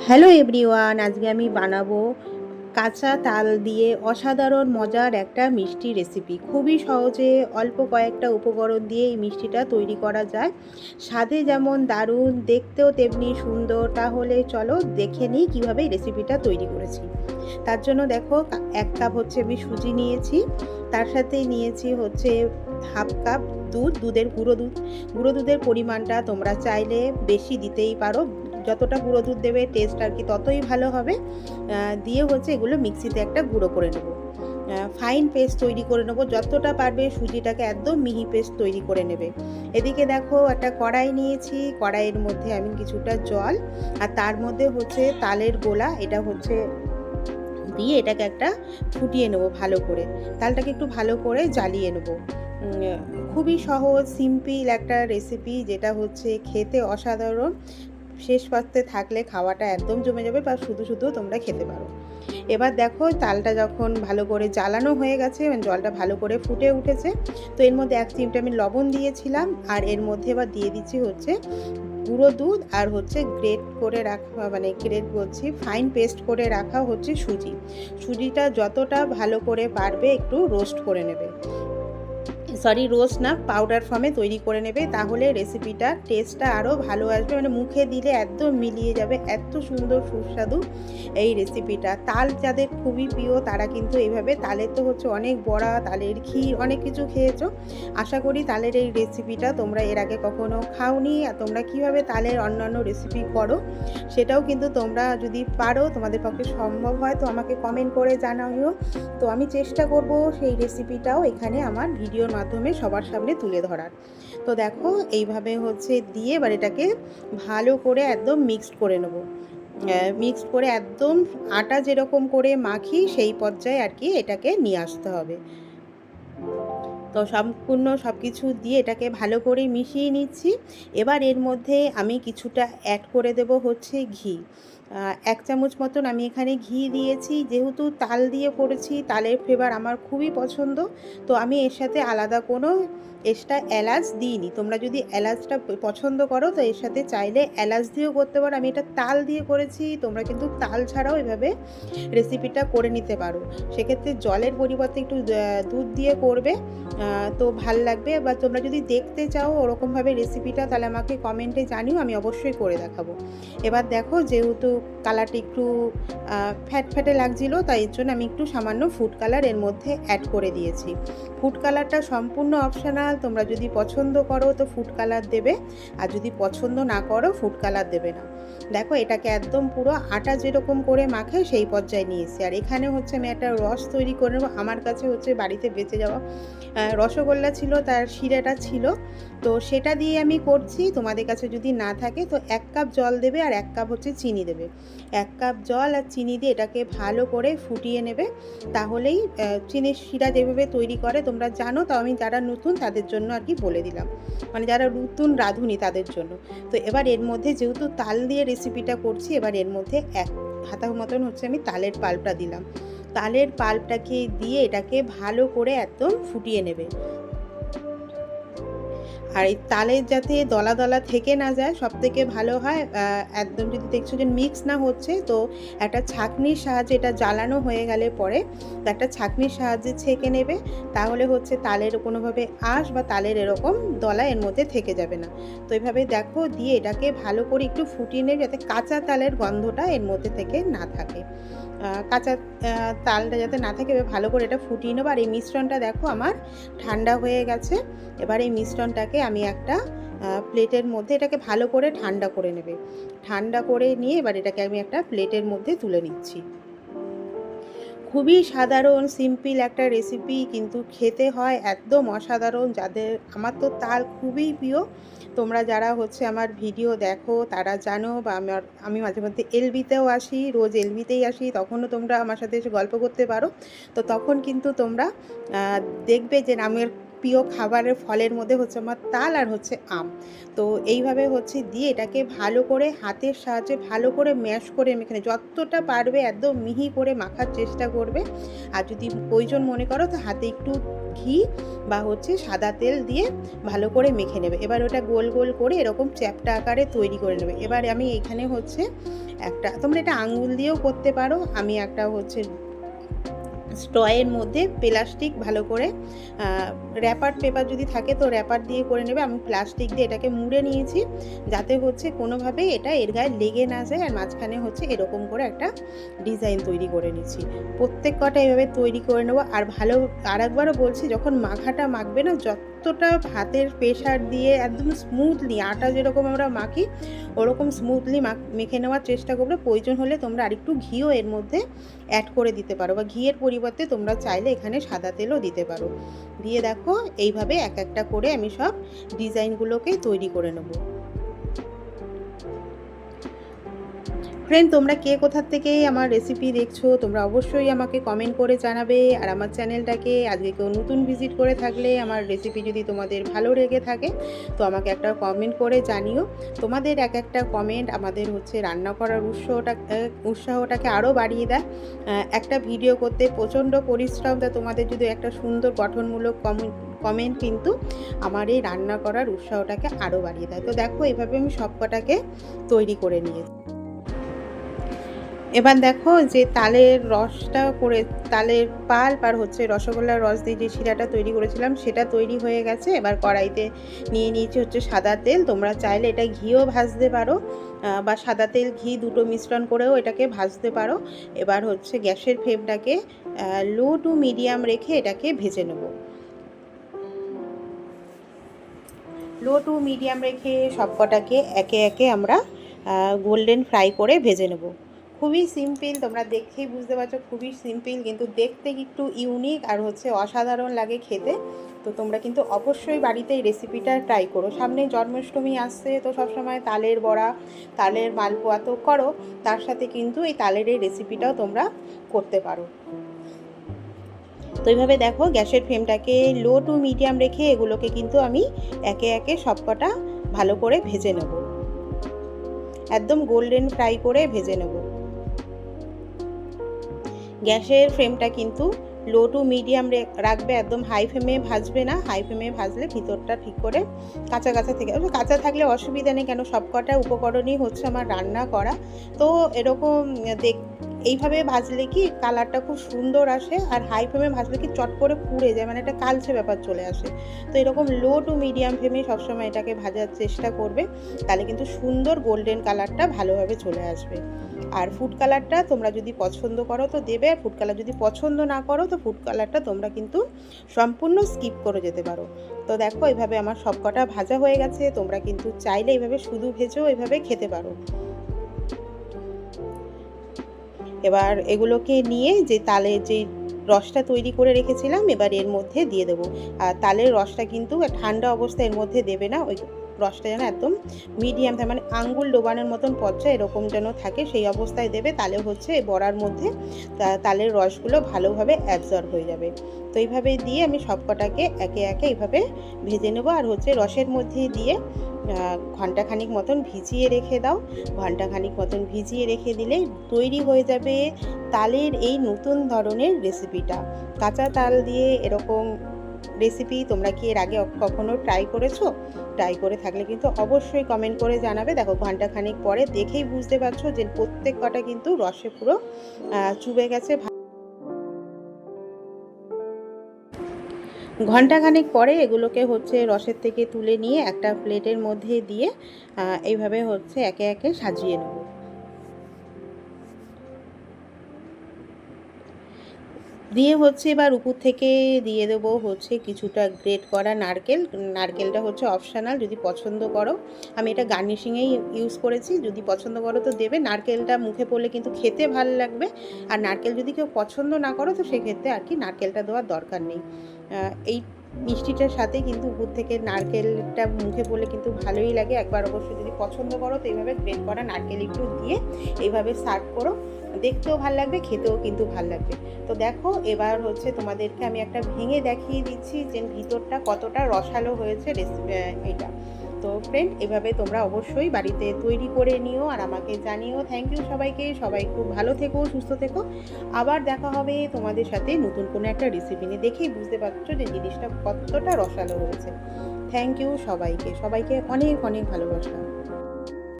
Hello everyone, আজকে আমি বানাবো কাঁচা তাল দিয়ে অসাধারণ মজার একটা মিষ্টি রেসিপি। খুবই সহজে অল্প কয়েকটা উপকরণ দিয়ে এই মিষ্টিটা তৈরি করা যায়। স্বাদে যেমন দারুণ, দেখতেও তেমনি সুন্দর। তাহলে চলো দেখে নিই কীভাবে এই রেসিপিটা তৈরি করেছি। তার জন্য দেখো, 1 কাপ হচ্ছে আমি সুজি নিয়েছি, তার সাথে নিয়েছি হচ্ছে হাফ কাপ দুধের গুঁড়ো দুধের পরিমাণটা তোমরা চাইলে বেশি দিতেই পারো। যতটা গুঁড়ো দুধ দেবে টেস্ট আর কি ততই ভালো হবে। দিয়ে হচ্ছে এগুলো মিক্সিতে একটা গুঁড়ো করে নেব, ফাইন পেস্ট তৈরি করে নেব। যতটা পারবে সুজিটাকে একদম মিহি পেস্ট তৈরি করে নেবে। এদিকে দেখো, একটা কড়াই নিয়েছি, কড়াইয়ের মধ্যে আমি কিছুটা জল আর তার মধ্যে হচ্ছে তালের গোলা, এটা হচ্ছে দিয়ে এটাকে একটা ফুটিয়ে নেব ভালো করে। তালটাকে একটু ভালো করে জ্বালিয়ে নেব। খুবই সহজ সিম্পল একটা রেসিপি, যেটা হচ্ছে খেতে অসাধারণ। শেষ পাতে থাকলে খাওয়াটা একদম জমে যাবে, বা শুধু শুধু তোমরা খেতে পারো। এবার দেখো, তালটা যখন ভালো করে জ্বালানো হয়ে গেছে, জলটা ভালো করে ফুটে উঠেছে, তো এর মধ্যে 1 চিমটে আমি লবণ দিয়েছিলাম। আর এর মধ্যে এবার দিয়ে দিচ্ছি হচ্ছে গুঁড়ো দুধ আর হচ্ছে গ্রেট করে রাখা, মানে গ্রেট বলছি ফাইন পেস্ট করে রাখা হচ্ছে সুজিটা যতটা ভালো করে পারবে একটু রোস্ট করে নেবে। রোস্ট না, পাউডার ফর্মে তৈরি করে নেবে। তাহলে রেসিপিটার টেস্টটা আরও ভালো আসবে, মানে মুখে দিলে একদম মিলিয়ে যাবে। এত সুন্দর সুস্বাদু এই রেসিপিটা। তাল যাদের খুবই প্রিয় তারা কিন্তু এইভাবে, তালের তো হচ্ছে অনেক বড়া, তালের ক্ষীর, অনেক কিছু খেয়েছো। আশা করি তালের এই রেসিপিটা তোমরা এর আগে কখনো খাওনি। আর তোমরা কীভাবে তালের অন্যান্য রেসিপি করো সেটাও কিন্তু তোমরা যদি পারো, তোমাদের পক্ষে সম্ভব হয়, তো আমাকে কমেন্ট করে জানাও। তো আমি চেষ্টা করব সেই রেসিপিটাও এখানে আমার ভিডিওর মাধ্যমে সবার সামনে তুলে ধরার। তো দেখো, এইভাবে হচ্ছে দিয়ে এবার এটাকে ভালো করে একদম মিক্সড করে নেব। মিক্সড করে একদম আটা যেরকম করে মাখি সেই পর্যায়ে আর কি এটাকে নিয়ে আসতে হবে। তো সম্পূর্ণ সব কিছু দিয়ে এটাকে ভালো করে মিশিয়ে নিচ্ছি। এবার এর মধ্যে আমি কিছুটা অ্যাড করে দেব হচ্ছে ঘি। 1 চামচ মতন আমি এখানে ঘি দিয়েছি। যেহেতু তাল দিয়ে করেছি, তালের ফ্লেভার আমার খুবই পছন্দ, তো আমি এর সাথে আলাদা কোনো এক্সট্রা এলাচ দিইনি। তোমরা যদি এলাচটা পছন্দ করো তো এর সাথে চাইলে এলাচ দিয়েও করতে পারো। আমি এটা তাল দিয়ে করেছি, তোমরা কিন্তু তাল ছাড়াও এভাবে রেসিপিটা করে নিতে পারো। সেক্ষেত্রে জলের পরিবর্তে একটু দুধ দিয়ে করবে, তো ভাল লাগবে। বা তোমরা যদি দেখতে চাও ওরকমভাবে রেসিপিটা, তাহলে আমাকে কমেন্টে জানিও, আমি অবশ্যই করে দেখাবো। এবার দেখো, যেহেতু কালারটা একটু ফ্যাটে লাগছিলো, তাই এর জন্য আমি একটু সামান্য ফুড কালার এর মধ্যে অ্যাড করে দিয়েছি। ফুড কালারটা সম্পূর্ণ অপশনাল, তোমরা যদি পছন্দ করো তো ফুড কালার দেবে, আর যদি পছন্দ না করো ফুড কালার দেবে না। দেখো, এটাকে একদম পুরো আটা যেরকম করে মাখে সেই পর্যায়ে নিয়ে এসেছি। আর এখানে হচ্ছে আমি একটা রস তৈরি করে নেবো। আমার কাছে হচ্ছে বাড়িতে বেঁচে যাওয়া রসগোল্লা ছিল, তার শিরাটা ছিল, তো সেটা দিয়ে আমি করছি। তোমাদের কাছে যদি না থাকে তো 1 কাপ জল দেবে আর 1 কাপ হচ্ছে চিনি দেবে। 1 কাপ জল আর চিনি দিয়ে এটাকে ভালো করে ফুটিয়ে নেবে। তাহলেই চিনির শিরা যেভাবে তৈরি করে তোমরা জানো, তো আমি যারা নতুন তাদের জন্য আর কি বলে দিলাম, মানে যারা নতুন রাঁধুনি তাদের জন্য। তো এবার এর মধ্যে যেহেতু তাল দিয়ে রেসিপিটা করছি, এবার এর মধ্যে 1 হাতা মতন হচ্ছে আমি তালের পাল্পটা দিলাম। তালের পাল্পটাকে দিয়ে এটাকে ভালো করে একদম ফুটিয়ে নেবে। আর এই তালের যাতে দলা দলা থেকে না যায়, সবথেকে ভালো হয় একদম যদি দেখছো যে মিক্স না হচ্ছে, তো একটা ছাঁকনির সাহায্যে, এটা জ্বালানো হয়ে গেলে পরে তো একটা ছাঁকনির সাহায্যে ছেঁকে নেবে। তাহলে হচ্ছে তালের কোনোভাবে আঁশ বা তালের এরকম দলা এর মধ্যে থেকে যাবে না। তো এইভাবে দেখো দিয়ে এটাকে ভালো করে একটু ফুটিয়ে নেবে, যাতে কাঁচা তালের গন্ধটা এর মধ্যে থেকে না থাকে। কাঁচা তালটা যাতে না থাকে, ভালো করে এটা ফুটিয়ে নেবো। আর এই মিশ্রণটা দেখো আমার ঠান্ডা হয়ে গেছে। এবার এই মিশ্রণটাকে আমি একটা প্লেটের মধ্যে, এটাকে ভালো করে ঠান্ডা করে নেবে। ঠান্ডা করে নিয়ে এবার এটাকে আমি একটা প্লেটের মধ্যে তুলে নিচ্ছি। খুবই সাধারণ সিম্পল একটা রেসিপি, কিন্তু খেতে হয় একদম অসাধারণ। আমার তো তাল খুবই প্রিয়। তোমরা যারা হচ্ছে আমার ভিডিও দেখো তারা জানো, বা আমি মাঝে মধ্যে এলবিতেও আসি, রোজ এলবিতেই আসি, তখনও তোমরা আমার সাথে এসে গল্প করতে পারো। তো তখন কিন্তু তোমরা দেখবে যে আমার প্রিয় খাবারের ফলের মধ্যে হচ্ছে আমার তাল আর হচ্ছে আম। তো এইভাবে হচ্ছে দিয়ে এটাকে ভালো করে হাতের সাহায্যে ভালো করে ম্যাশ করে মেখে যতটা পারবে একদম মিহি করে মাখার চেষ্টা করবে। আর যদি প্রয়োজন মনে করো তো হাতে একটু ঘি বা হচ্ছে সাদা তেল দিয়ে ভালো করে মেখে নেবে। এবার ওটা গোল গোল করে এরকম চ্যাপ্টা আকারে তৈরি করে নেবে। এবার আমি এখানে হচ্ছে একটা, তোমরা এটা আঙুল দিয়েও করতে পারো, আমি একটা হচ্ছে স্ট্রয়ের মধ্যে প্লাস্টিক ভালো করে র্যাপার পেপার যদি থাকে তো র্যাপার দিয়ে করে নেবে। আমি প্লাস্টিক দিয়ে এটাকে মুড়ে নিয়েছি যাতে হচ্ছে কোনোভাবে এটা এর গায়ে লেগে না যায়। আর মাঝখানে হচ্ছে এরকম করে একটা ডিজাইন তৈরি করে নিচ্ছি। প্রত্যেক কটা এভাবে তৈরি করে নেবো। আর ভালো আরেকবারও বলছি, যখন মাখাটা মাখবে না, যতটা হাতের প্রেশার দিয়ে একদম স্মুথলি আটা যেরকম আমরা মাখি ওরকম স্মুথলি মেখে নেওয়ার চেষ্টা করবে। প্রয়োজন হলে তোমরা আরেকটু ঘিও এর মধ্যে অ্যাড করে দিতে পারো, বা ঘিয়ের পরিবর্তে তোমরা চাইলে এখানে সাদা তেলও দিতে পারো। দিয়ে দেখো এইভাবে এক একটা করে আমি সব ডিজাইনগুলোকে তৈরি করে নেব। ফ্রেন্ড, তোমরা কে কোথার থেকে আমার রেসিপি দেখছো তোমরা অবশ্যই আমাকে কমেন্ট করে জানাবে। আর আমার চ্যানেলটাকে আজকে কেউ নতুন ভিজিট করে থাকলে আমার রেসিপি যদি তোমাদের ভালো লেগে থাকে তো আমাকে একটা কমেন্ট করে জানিও। তোমাদের এক একটা কমেন্ট আমাদের হচ্ছে রান্না করার উৎসাহটাকে আরও বাড়িয়ে দেয়। একটা ভিডিও করতে প্রচণ্ড পরিশ্রম, তা তোমাদের যদি একটা সুন্দর গঠনমূলক কমেন্ট কিন্তু আমার এই রান্না করার উৎসাহটাকে আরও বাড়িয়ে দেয়। তো দেখো এইভাবে আমি সব কটাকে তৈরি করে নিয়েছি। এবার দেখো যে তালের রসটা করে, তালের পাল্প আর হচ্ছে রসগোল্লার রস দিয়ে যে শিরাটা তৈরি করেছিলাম সেটা তৈরি হয়ে গেছে। এবার কড়াইতে নিয়ে নিয়েছি হচ্ছে সাদা তেল। তোমরা চাইলে এটা ঘিও ভাজতে পারো বা সাদা তেল ঘি দুটো মিশ্রণ করেও এটাকে ভাজতে পারো। এবার হচ্ছে গ্যাসের ফ্লেমটাকে লো টু মিডিয়াম রেখে এটাকে ভেজে নেব। লো টু মিডিয়াম রেখে সবকটাকে একে একে আমরা গোল্ডেন ফ্রাই করে ভেজে নেব। খুবই সিম্পল, তোমরা দেখেই বুঝতে পারছো খুবই সিম্পল, কিন্তু দেখতে একটু ইউনিক আর হচ্ছে অসাধারণ লাগে খেতে। তো তোমরা কিন্তু অবশ্যই বাড়িতে এই রেসিপিটা ট্রাই করো। সামনে জন্মাষ্টমী আসছে, তো সবসময় তালের বড়া তালের মালপোয়া তো করো, তার সাথে কিন্তু এই তালের এই রেসিপিটাও তোমরা করতে পারো। তো এইভাবে দেখো গ্যাসের ফ্লেমটাকে লো টু মিডিয়াম রেখে এগুলোকে কিন্তু আমি একে একে সবকটা ভালো করে ভেজে নেব, একদম গোল্ডেন ফ্রাই করে ভেজে নেব। গ্যাসের ফ্লেমটা কিন্তু লো টু মিডিয়াম রাখবে, একদম হাই ফ্লেমে ভাজবে না। হাই ফ্লেমে ভাজলে ভিতরটা ঠিক করে কাঁচা কাঁচা থেকে, কাঁচা থাকলে অসুবিধা নেই, কেন সবকটা উপকরণই হচ্ছে আমার রান্না করা। তো এরকম এইভাবে ভাজলে কি কালারটা খুব সুন্দর আসে, আর হাই ফ্লেমে ভাজলে কি চট করে পুড়ে যায়, মানে একটা কালচে ব্যাপার চলে আসে। তো এরকম লো টু মিডিয়াম ফ্লেমে সবসময় এটাকে ভাজার চেষ্টা করবে, তাহলে কিন্তু সুন্দর গোল্ডেন কালারটা ভালোভাবে চলে আসবে। আর ফুড কালারটা তোমরা যদি পছন্দ করো তো দেবে, ফুড কালার যদি পছন্দ না করো তো ফুড কালারটা তোমরা কিন্তু সম্পূর্ণ স্কিপ করে যেতে পারো। তো দেখো এইভাবে আমার সবকটা ভাজা হয়ে গেছে। তোমরা কিন্তু চাইলে এইভাবে শুধু ভেজেও এইভাবে খেতে পারো। এবার এগুলোকে নিয়ে যে তালের যে রসটা তৈরি করে রেখেছিলাম এবার এর মধ্যে দিয়ে দেবো। আর তালের রসটা কিন্তু ঠান্ডা অবস্থায় এর মধ্যে দেবে না, ওই রসটা যেন একদম মিডিয়াম থাকে, মানে আঙ্গুল ডোবানোর মতন পর্যায়ে এরকম যেন থাকে সেই অবস্থায় দেবে, তাহলে হচ্ছে এই বড়ার মধ্যে তালের রসগুলো ভালোভাবে অ্যাবজর্ব হয়ে যাবে। তো এইভাবে দিয়ে আমি সবকটাকে একে একে এইভাবে ভেজে নেবো। আর হচ্ছে রসের মধ্যে দিয়ে ঘন্টাখানিক মতন ভিজিয়ে রেখে দাও। ঘন্টাখানিক মতন ভিজিয়ে রেখে দিলে তৈরি হয়ে যাবে তালের এই নতুন ধরনের রেসিপিটা। কাঁচা তাল দিয়ে এরকম রেসিপি তোমরা কি এর আগে কখনো ট্রাই করেছো? ট্রাই করে থাকলে কিন্তু অবশ্যই কমেন্ট করে জানাবে। দেখো ঘন্টাখানিক পরে দেখেই বুঝতে পারছো যে প্রত্যেক কটা কিন্তু রসে পুরো চুবে গেছে। ঘন্টাখানেক পরে এগুলোকে হচ্ছে রসের থেকে তুলে নিয়ে একটা প্লেটের মধ্যে দিয়ে এইভাবে হচ্ছে একে একে সাজিয়ে নেব। দিয়ে হচ্ছে এবার উপর থেকে দিয়ে দেবো হচ্ছে কিছুটা গ্রেট করা নারকেল। নারকেলটা হচ্ছে অপশানাল, যদি পছন্দ করো। আমি এটা গার্নিশিংয়েই ইউজ করেছি, যদি পছন্দ করো তো দেবে। নারকেলটা মুখে পড়লে কিন্তু খেতে ভালো লাগবে। আর নারকেল যদি কেউ পছন্দ না করো তো সেক্ষেত্রে আর কি নারকেলটা দেওয়ার দরকার নেই। এই মিষ্টিটার সাথে কিন্তু উপর থেকে নারকেলটা মুখে পড়লে কিন্তু ভালোই লাগে। একবার অবশ্যই যদি পছন্দ করো তো এইভাবে গ্রেট করা নারকেল একটু দিয়ে এইভাবে সার্ভ করো, দেখতেও ভাল লাগবে, খেতেও কিন্তু ভাল লাগবে। তো দেখো এবার হচ্ছে তোমাদেরকে আমি একটা ভেঙে দেখিয়ে দিচ্ছি যে ভিতরটা কতটা রসালো হয়েছে এটা। তো ফ্রেন্ড, এভাবে তোমরা অবশ্যই বাড়িতে তৈরি করে নিও আর আমাকে জানিও। থ্যাংক ইউ সবাইকে, সবাই খুব ভালো থেকো, সুস্থ থেকো। আবার দেখা হবে তোমাদের সাথে নতুন কোনো একটা রেসিপি নিয়ে। দেখেই বুঝতে পারছো যে জিনিসটা কতটা রসালো হয়েছে। থ্যাংক ইউ সবাইকে, সবাইকে অনেক অনেক ভালোবাসা।